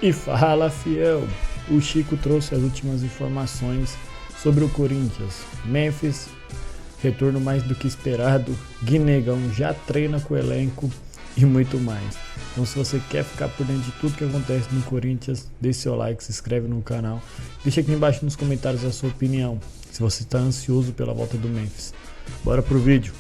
E fala, fiel! O Chico trouxe as últimas informações sobre o Corinthians. Memphis, retorno mais do que esperado. Guinegão já treina com o elenco e muito mais. Então, se você quer ficar por dentro de tudo que acontece no Corinthians, deixe seu like, se inscreve no canal. Deixa aqui embaixo nos comentários a sua opinião, se você está ansioso pela volta do Memphis. Bora pro vídeo.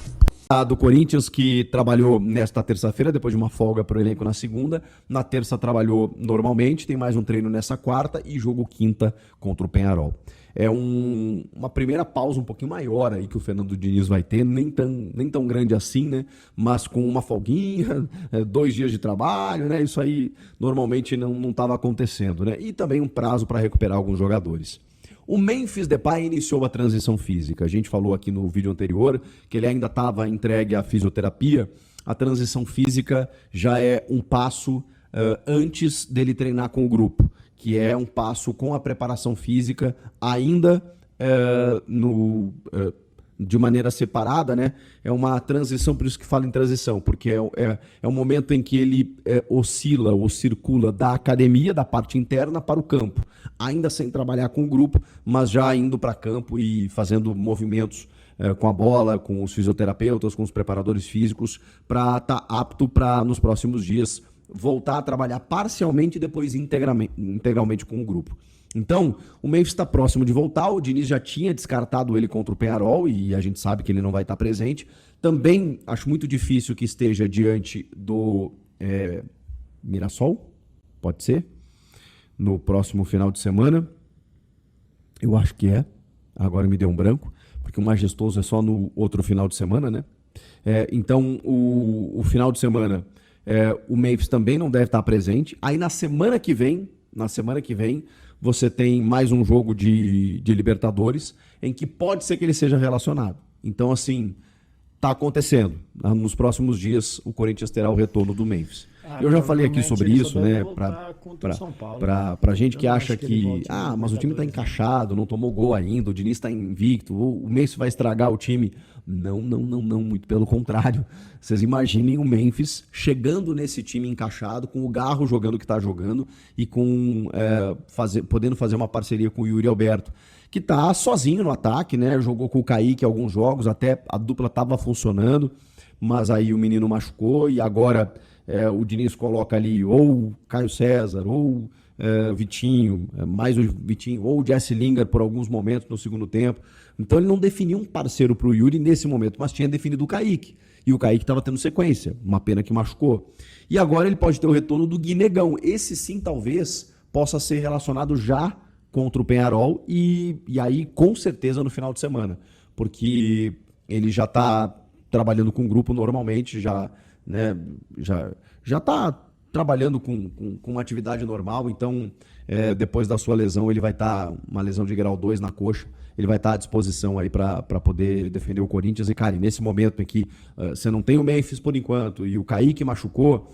Do Corinthians, que trabalhou nesta terça-feira, depois de uma folga para o elenco na segunda. Na terça trabalhou normalmente, tem mais um treino nessa quarta e jogo quinta contra o Peñarol. É uma primeira pausa um pouquinho maior aí que o Fernando Diniz vai ter, nem tão grande assim, né? Mas com uma folguinha, 2 dias de trabalho, né? Isso aí normalmente não estava acontecendo, né? E também um prazo para recuperar alguns jogadores. O Memphis Depay iniciou a transição física. A gente falou aqui no vídeo anterior que ele ainda estava entregue à fisioterapia. A transição física já é um passo antes dele treinar com o grupo, que é um passo com a preparação física ainda de maneira separada, né? É uma transição, por isso que fala em transição, porque é um momento em que ele oscila ou circula da academia, da parte interna, para o campo, ainda sem trabalhar com o grupo, mas já indo para campo e fazendo movimentos com a bola, com os fisioterapeutas, com os preparadores físicos, para estar apto para, nos próximos dias, voltar a trabalhar parcialmente e depois integralmente com o grupo. Então, o Memphis está próximo de voltar, o Diniz já tinha descartado ele contra o Peñarol e a gente sabe que ele não vai estar presente. Também acho muito difícil que esteja diante do Mirassol, pode ser, no próximo final de semana. Eu acho que é, agora me deu um branco, porque o Majestoso é só no outro final de semana, né? Então, o final de semana, o Memphis também não deve estar presente. Aí na semana que vem, você tem mais um jogo de Libertadores em que pode ser que ele seja relacionado. Então, assim, tá acontecendo. Nos próximos dias, o Corinthians terá o retorno do Memphis. Eu já falei aqui sobre isso, né? Pra gente que acha que mas o time tá encaixado, não tomou gol ainda, o Diniz tá invicto, o Memphis vai estragar o time. Não, muito pelo contrário. Vocês imaginem o Memphis chegando nesse time encaixado, com o Garro jogando o que tá jogando e podendo fazer uma parceria com o Yuri Alberto, que tá sozinho no ataque, né? Jogou com o Kaique alguns jogos, até a dupla tava funcionando, mas aí o menino machucou e agora o Diniz coloca ali ou Caio César ou Vitinho, mais o Vitinho, ou o Jesse Lingard por alguns momentos no segundo tempo. Então ele não definiu um parceiro para o Yuri nesse momento, mas tinha definido o Kaique. E o Kaique estava tendo sequência, uma pena que machucou. E agora ele pode ter o retorno do Guinegão. Esse sim talvez possa ser relacionado já contra o Peñarol e aí com certeza no final de semana, porque ele já está trabalhando com o grupo normalmente, já está trabalhando com uma atividade normal, então depois da sua lesão ele vai estar, uma lesão de grau 2 na coxa, ele vai estar à disposição aí para poder defender o Corinthians. E cara, nesse momento em que você não tem o Memphis por enquanto e o Kaique machucou,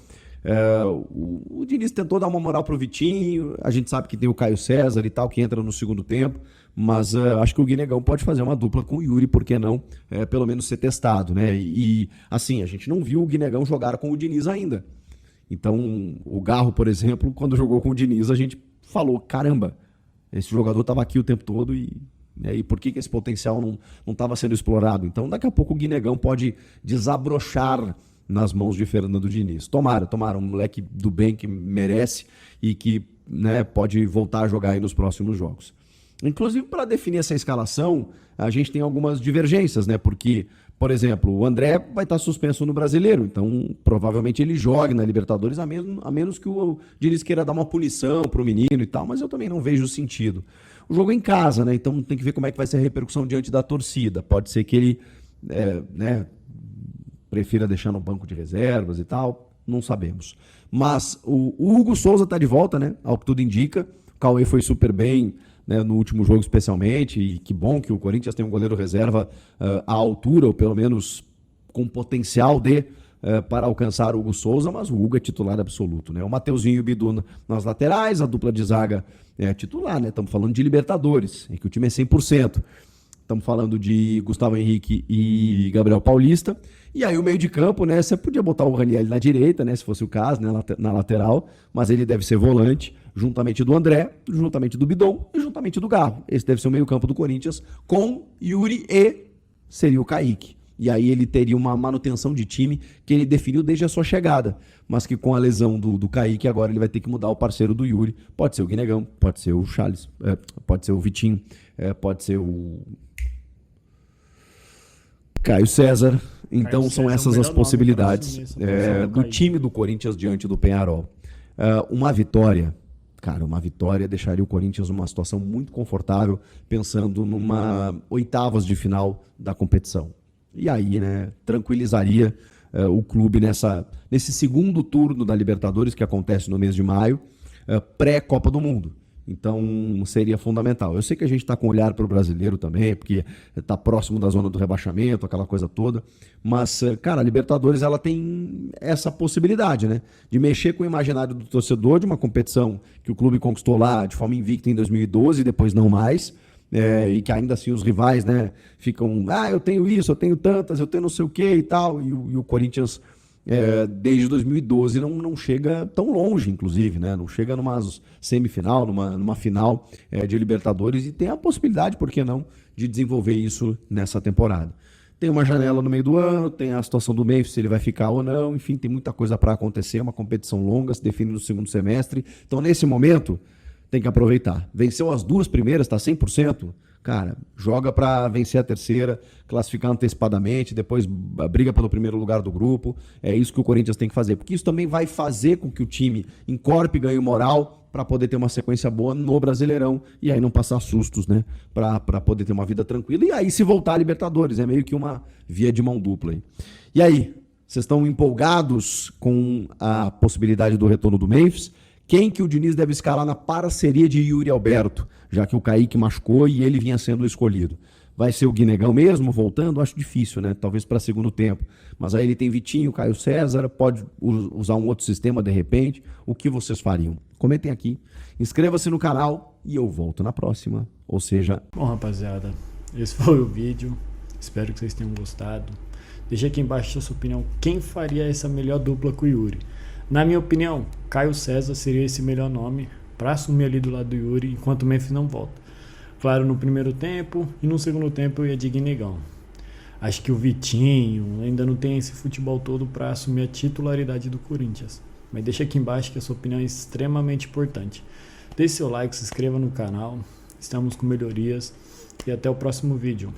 o Diniz tentou dar uma moral pro Vitinho, a gente sabe que tem o Caio César e tal, que entra no segundo tempo, mas acho que o Guinegão pode fazer uma dupla com o Yuri, por que não? Pelo menos ser testado, né? E assim, a gente não viu o Guinegão jogar com o Diniz ainda. Então, o Garro, por exemplo, quando jogou com o Diniz, a gente falou, caramba, esse jogador estava aqui o tempo todo e por que esse potencial não estava sendo explorado? Então, daqui a pouco o Guinegão pode desabrochar nas mãos de Fernando Diniz. Tomara, um moleque do bem que merece e que pode voltar a jogar aí nos próximos jogos. Inclusive, para definir essa escalação, a gente tem algumas divergências, né? Porque, por exemplo, o André vai estar suspenso no Brasileiro, então provavelmente ele jogue na Libertadores, a menos que o Diniz queira dar uma punição para o menino e tal, mas eu também não vejo sentido. O jogo é em casa, né? Então tem que ver como é que vai ser a repercussão diante da torcida. Pode ser que ele prefira deixar no banco de reservas e tal, não sabemos. Mas o Hugo Souza está de volta, né? Ao que tudo indica. O Cauê foi super bem, né, no último jogo especialmente, e que bom que o Corinthians tem um goleiro reserva à altura, ou pelo menos com potencial para alcançar o Hugo Souza, mas o Hugo é titular absoluto, né? O Mateuzinho e o Bidu nas laterais, a dupla de zaga é titular, né? Estamos falando de Libertadores, em que o time é 100%. Estamos falando de Gustavo Henrique e Gabriel Paulista. E aí o meio de campo, né? Você podia botar o Ranieri na direita, né? Se fosse o caso, né? Na lateral. Mas ele deve ser volante, juntamente do André, juntamente do Bidon e juntamente do Garro. Esse deve ser o meio campo do Corinthians com Yuri e seria o Kaique. E aí ele teria uma manutenção de time que ele definiu desde a sua chegada. Mas que com a lesão do Kaique, agora ele vai ter que mudar o parceiro do Yuri. Pode ser o Guinegão, pode ser o Charles, pode ser o Vitinho, pode ser o Caio César. Então são essas as possibilidades do time do Corinthians diante do Peñarol. Uma vitória, cara, deixaria o Corinthians numa situação muito confortável, pensando numa oitavas de final da competição. E aí, né, tranquilizaria o clube nesse segundo turno da Libertadores, que acontece no mês de maio, pré-Copa do Mundo. Então, seria fundamental. Eu sei que a gente está com olhar para o brasileiro também, porque está próximo da zona do rebaixamento, aquela coisa toda. Mas, cara, a Libertadores ela tem essa possibilidade, né? De mexer com o imaginário do torcedor de uma competição que o clube conquistou lá de forma invicta em 2012 e depois não mais. E que ainda assim os rivais, né, ficam, eu tenho isso, eu tenho tantas, eu tenho não sei o que e tal. E o Corinthians, desde 2012, não chega tão longe, inclusive, né? Não chega numa semifinal, numa final de Libertadores e tem a possibilidade, por que não, de desenvolver isso nessa temporada. Tem uma janela no meio do ano, tem a situação do Memphis, se ele vai ficar ou não, enfim, tem muita coisa para acontecer, uma competição longa, se define no segundo semestre. Então, nesse momento, tem que aproveitar. Venceu as duas primeiras, está 100%. Cara, joga para vencer a terceira, classificar antecipadamente, depois briga pelo primeiro lugar do grupo. É isso que o Corinthians tem que fazer, porque isso também vai fazer com que o time encorpe e ganhe moral para poder ter uma sequência boa no Brasileirão e aí não passar sustos, né? Para poder ter uma vida tranquila. E aí se voltar a Libertadores, é meio que uma via de mão dupla. Hein? E aí, vocês estão empolgados com a possibilidade do retorno do Memphis? Quem que o Diniz deve escalar na parceria de Yuri Alberto, já que o Kaique machucou e ele vinha sendo escolhido? Vai ser o Guinegão mesmo, voltando? Acho difícil, né? Talvez para segundo tempo. Mas aí ele tem Vitinho, Caio César, pode usar um outro sistema de repente. O que vocês fariam? Comentem aqui. Inscreva-se no canal e eu volto na próxima. Ou seja... Bom, rapaziada, esse foi o vídeo. Espero que vocês tenham gostado. Deixa aqui embaixo a sua opinião. Quem faria essa melhor dupla com o Yuri? Na minha opinião, Caio César seria esse melhor nome para assumir ali do lado do Yuri enquanto o Memphis não volta. Claro, no primeiro tempo e no segundo tempo eu ia de Guinegão. Acho que o Vitinho ainda não tem esse futebol todo para assumir a titularidade do Corinthians. Mas deixa aqui embaixo que a sua opinião é extremamente importante. Deixe seu like, se inscreva no canal. Estamos com melhorias e até o próximo vídeo.